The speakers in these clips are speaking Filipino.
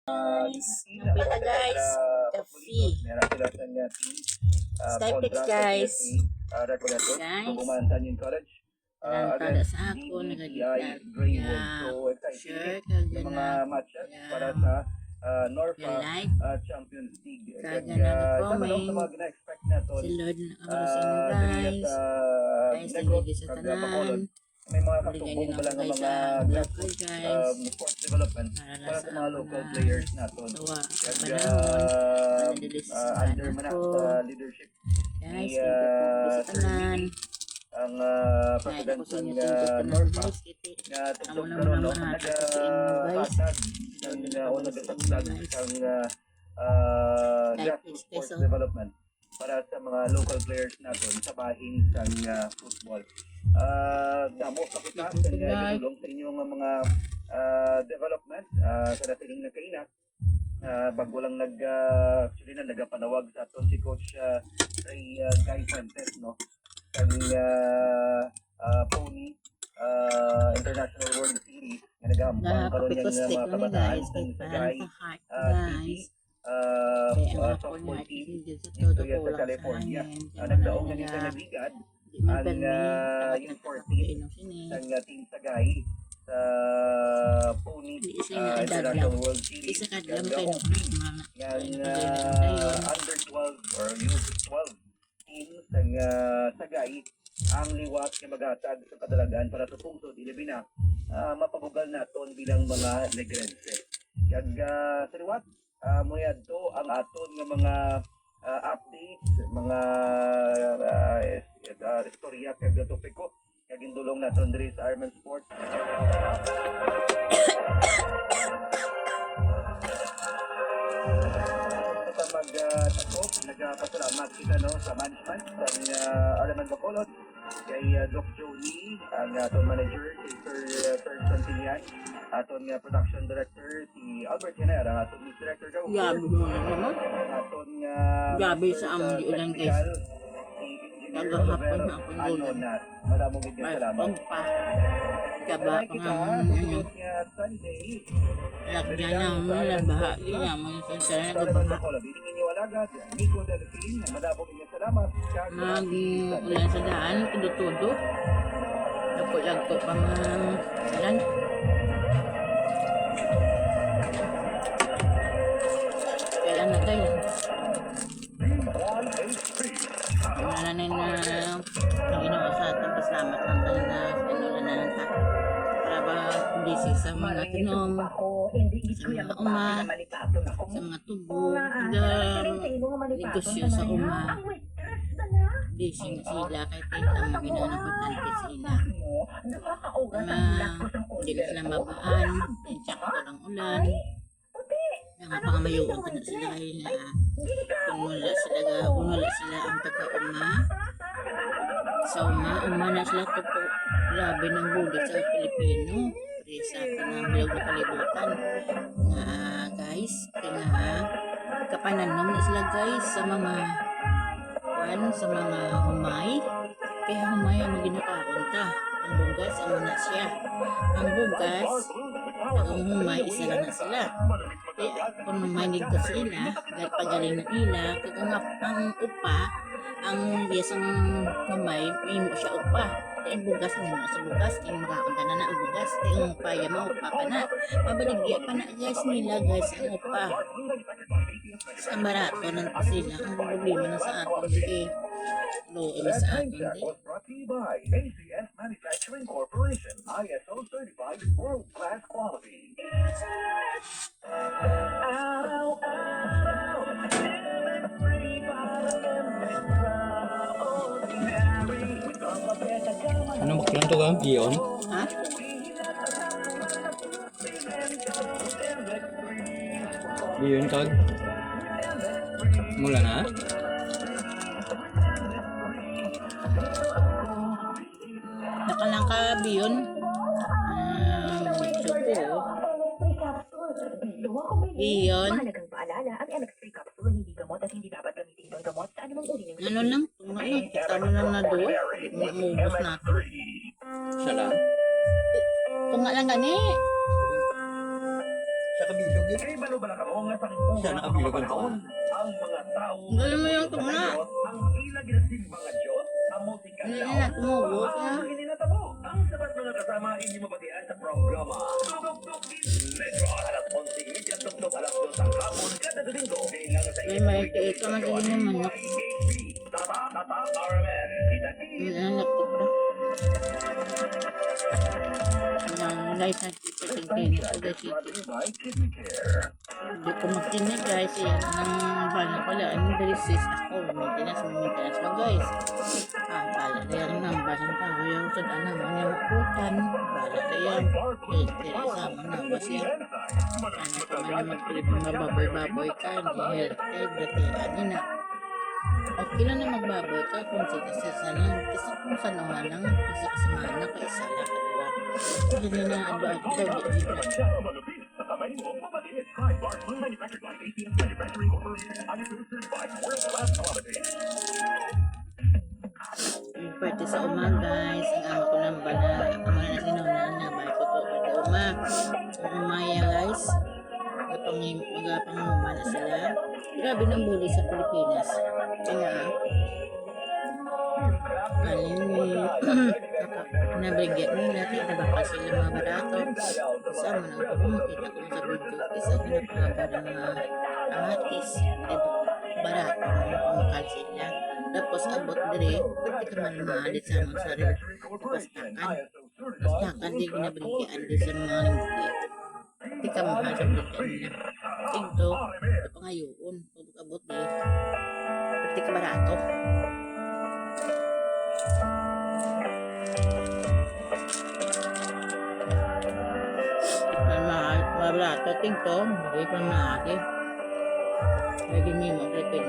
Guys, nabita guys, coffee. Skypex guys. Guys, tada sa ako, nagagitna. Share, kagana. Like, kagana comment. Si Lord na ako sa inyo guys. Guys, nagigit sa tanan. May mga Maligay katubong din pala ako ng guys mga sa vlog ko guys. sports development Para para sa sa mga local players natin. Tawa, Kaya panahon. Nadilis sa under man ko. sa leadership Guys, ni nagigit sa tanan. ang Kahit president ako sa inyo ng tingkot ka na Norpa guys. Kiti, na amo tugtog naman karon ang no mga kasiin mo guys. naghatag ng nagtatag ang grassroots sports development para sa mga local players natin sa bahin sa football. Damo sa kita sa gulong sa inyong mga development sa dating na kainak. Bago lang actually na nagapanawag sa aton si Coach Ray Guy Fuentes no kang Pony International World Series nga nagahambang karon yang mga kabataan sa Guy guys. Kaya ang ako softball nga team sa dito todo yan ko sa lang California. sa Nagdaong amin. ganito na bigad Di man ang permi, yung 14 dapat ng team sa Guy sa Pony Di isa na International kadlaw. World Series. Isa ka lang Ang kayo. under 12 or youth 12 teams sa Guy ang liwat nga maghatag sa kadalagan para sa pungsod ilabi na mapabugal naton bilang mga negrense. Kag sa liwat muyad to ang aton nga mga updates, mga istorya kag topiko kag indulong naton diri sa Arman Sports. Sa magtakop, nagpasalamat kita no sa management ng Arman Bacolod kay Doc Joey, ang aton manager si Sir Santilian, aton production director si Albert Jenner, ang aton news director daw. Gabi mo na naman. Aton Gabi sa among diulan guys. Nagahapon na akong ulan. Maraming gid salamat. Marpong pa. Kaba pa nga ano. Lagyan na mo lang baha. Yun nga mo yung sana nagabaha. Mag-ulan sa daan. Tudo-tudo. Lagpo-lagpo pa mga ulan. Kaya na tayo. Nanay na ang ginawa sa atin. Pasalamat lang tayo na inulan na lang ta. Para ba busy sa mga tinom, sa mga uma, sa mga tubo, negosyo sa uma. Busy na sila kahit ang ginanapatante sila. Hindi na sila mabaan, sakto lang ulan. Nangapangamayuon ka na sila kung wala sila ang taga-uma. Sa uma na sila tupo. Grabe ng bulit sa Pilipino. Pero sa kanang bilog na kalibutan. Guys, kaya kapananom na sila guys sa mga humay. Kaya humay ang maginakaon ta. Ang bugas, ang na siya. Ang bugas, ang humay, isa lang na sila. Kaya kung manig ko sila, dahil pagaling na ila, kagangap ang upa, ang biyasang humay, may mo siya upa. Kaya ang bugas, may mo sa bugas, kaya makakunta na ang bugas, kaya ang upaya mo, upa pa na. Mabaligya pa na guys nila guys, ang upa. Sa barato ng sila, ang problema na sa atin, kaya loon sa atin. By ACS Manufacturing Corporation, ISO certified world-class quality. Ano baklan to ka? Gion? Ha? Gion kag? Mula na? Nakalangka biyon. Supo. Biyon. Mahalagang paalala, ang MX3 capsule hindi gamot at hindi dapat gamitin ng gamot sa anumang uri ng Ano lang? Kita mo lang na doon. Umubos natin. Siya lang? Tunga lang gani. Sa kabilog Lagi. Kay balubala ka mo nga sa Siya nakabilugan ko. ang mga tao Ang galing mo yung tungna. ang ilang ginasimbang nga Diyos amo si Hindi Kalaw. na tumugot na. Hindi na tabo. Ang sabat mga kasama inyo mabatian sa programa. Tugtog in Metro. Alas 11:30 tugtog alas 2 ang hapon kada Domingo. Bilang sa May maitiit ka magiging yung manok. Tata RMN. Yun ang laptop na. Ang light na kita sa clinic sa City. Hindi ko magtinig guys. Yan ang bala pala. Ang dalisis ako. Maintenance mo guys. Bala na yan ng balang tao. Yung sudan naman yung makutan. Bala na yan. Sama na ba siya? Ano ka man magpilip mababoy-baboy ka. Hindi healthy. Dati na. Okay lang na magbaboy ka kung sa lang. Kasi kung sa naman lang. Kasi kasamahan na kaisa lang. Hindi na ado-ado daw. Yung pwede sa uma guys. Ang ama ko ng bala. Ama na sinunaan na. Bahay ko to. Pwede uma. Ang umaya guys. Magapanguma na sila. Grabe ng bully sa Pilipinas. Kaya nabigyan nila tinabaka sila mga barato sama na ako makita ko sa video isa pinapahaba ng mga amatis barato makal sila tapos abot dire pati ka man maalit sa mga sarili pastakan di ginabigyan din sa mga lingki pati ka mahal sa bigyan nila ito pangayoon abot di pati ka barato. Barato ting to, hindi pa natin. Lagi niyo mo repin.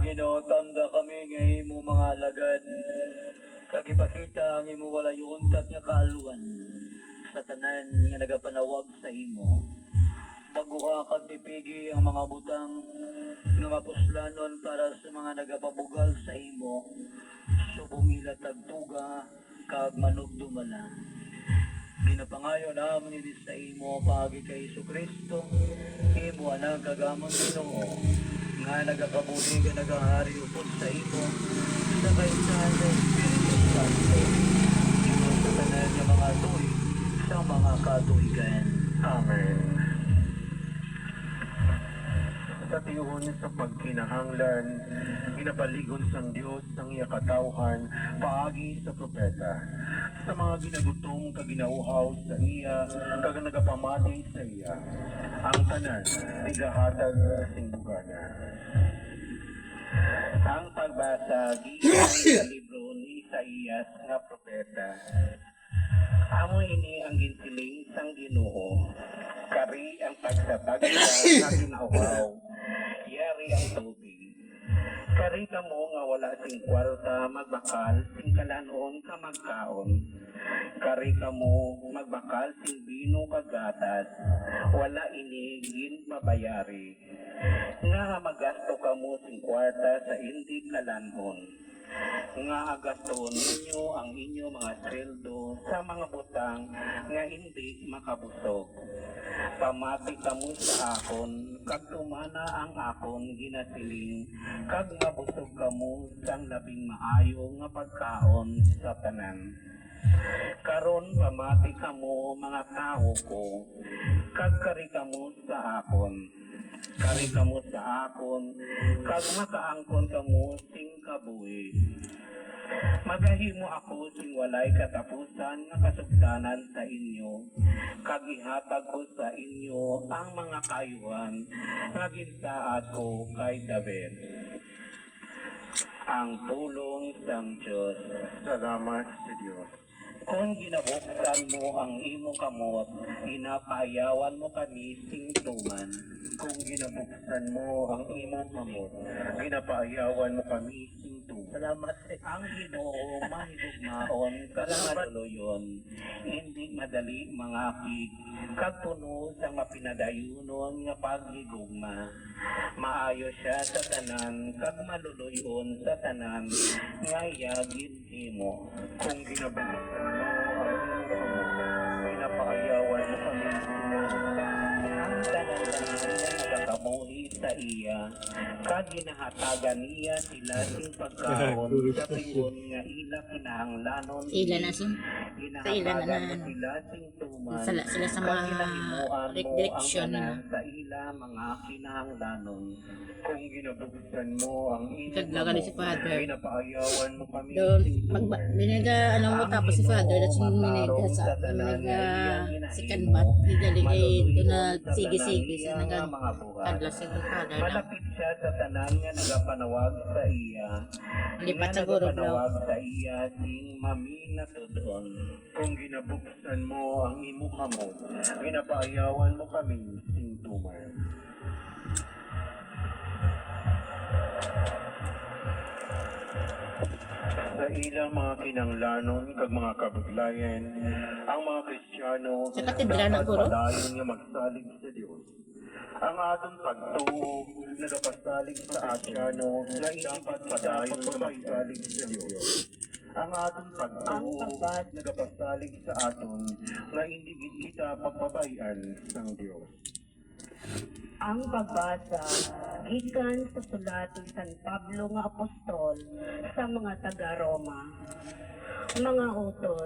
Ginotanda kami ngay mo mga alagad. Kagipakita ang imo wala yung untat nga kaaluan. Sa tanan nga nagapanawag sa imo. Baguha kag tipigi ang mga butang nga mapuslanon para sa mga nagapabugal sa imo. Subong ila tagtuga kag manugdumala. Ginapangayo namin ini sa imo paagi kay Jesucristo. Imo ang kagamon Ginoo nga nagakabuli ka nagahari upod sa imo sa kaisahan ng Espiritu Santo. Imo sa tanan ng mga tuig sa mga katuigan. Amen. Sa tiyuhon sa pagkinahanglan, ginapaligon sang Dios ang iya katawhan paagi sa propeta. Sa mga ginagutom kaginauhaw sa iya, kag nagapamati sa iya. Ang tanan tigahatag sing bugana. Ang pagbasa sa libro ni Isaías nga propeta. Amo ini ang ginsiling sang Ginoo. Kari ang pagsabag sa ginauhaw. Yari ang tubig. Kari ka mo nga wala sing kwarta magbakal, sing kalanon ka magkaon. Kari ka mo magbakal sing bino kagatas, wala inigin mabayari. Nga magasto ka mo sing kwarta sa hindi kalanon. nga agaton ninyo ang inyo mga sweldo sa mga butang nga hindi makabusog. Pamati kamo sa akon, kag tumana ang akon ginasiling, kag mabusog kamo sang labing maayo nga pagkaon sa tanan. Karon pamati kamo mga tao ko, kag kari kamo sa akon. Kari kamo sa akon, kag makaangkon kamo sing kabuhi. Magahimo ako sing walay katapusan nga kasugdanan sa inyo, kag ihatag ko sa inyo ang mga kayuhan nga ginsaad ko kay David. Ang tulong sang Diyos. Salamat sa Diyos. Kung ginabuksan mo ang imo kamot, inapayawan mo kami singtuman. Kung ginabuksan mo ang imo kamot, ginapayawan mo kami singtuman. Salamat ang Ginoo mahigugmaon kalamatuloyon. Hindi madali mangakig, kag puno sa mapinadayunon nga paghigugma. Maayo siya sa tanan, kag maluluyon sa tanan, nga iyagin himo. Kung ginabuksan mo pinapaayawan mo kami ang tanan-tanan nga nagakabuhi sa iya, kag ginahatagan niya sila sing pagkaon sa pingon nga ila kinahanglanon. Sila na sa ila na Ginahatagan mo sila sing tuman, sila sa kag mga ginahimuan mo ang direction tanan nila. sa ila mga kinahanglanon. Kung ginabuksan mo ang Kaglagan ni si Father. pinapaayawan mo kami Doon, sing minaga, ano mo tapos si Father, that's yung minaga sa, minaga, si Kanbat, higaling ito na sige-sige sa naga, kadlas yung Father na, malapit siya sa tanan nga nagapanawag sa iya. lipat Nga sa guro nagapanawag sa iya sing mamina tudon. Kung ginabuksan mo ang imo kamot, ginapaayawan mo kami sing tumay. Sa ilang mga kinanglanon kag mga kabuglayan, ang mga Kristiyano Sa katedral na guro? padayon nga magsalig sa Dios. Ang atong pagtuo nagapasalig sa Asyano nga dapat padayon nga magsalig sa Dios. Ang atong pagtuo nagapasalig sa aton nga hindi gid kita pagbabayan sang Dios. Ang pagbasa gikan sa sulat ni San Pablo nga apostol sa mga taga Roma. Mga utod,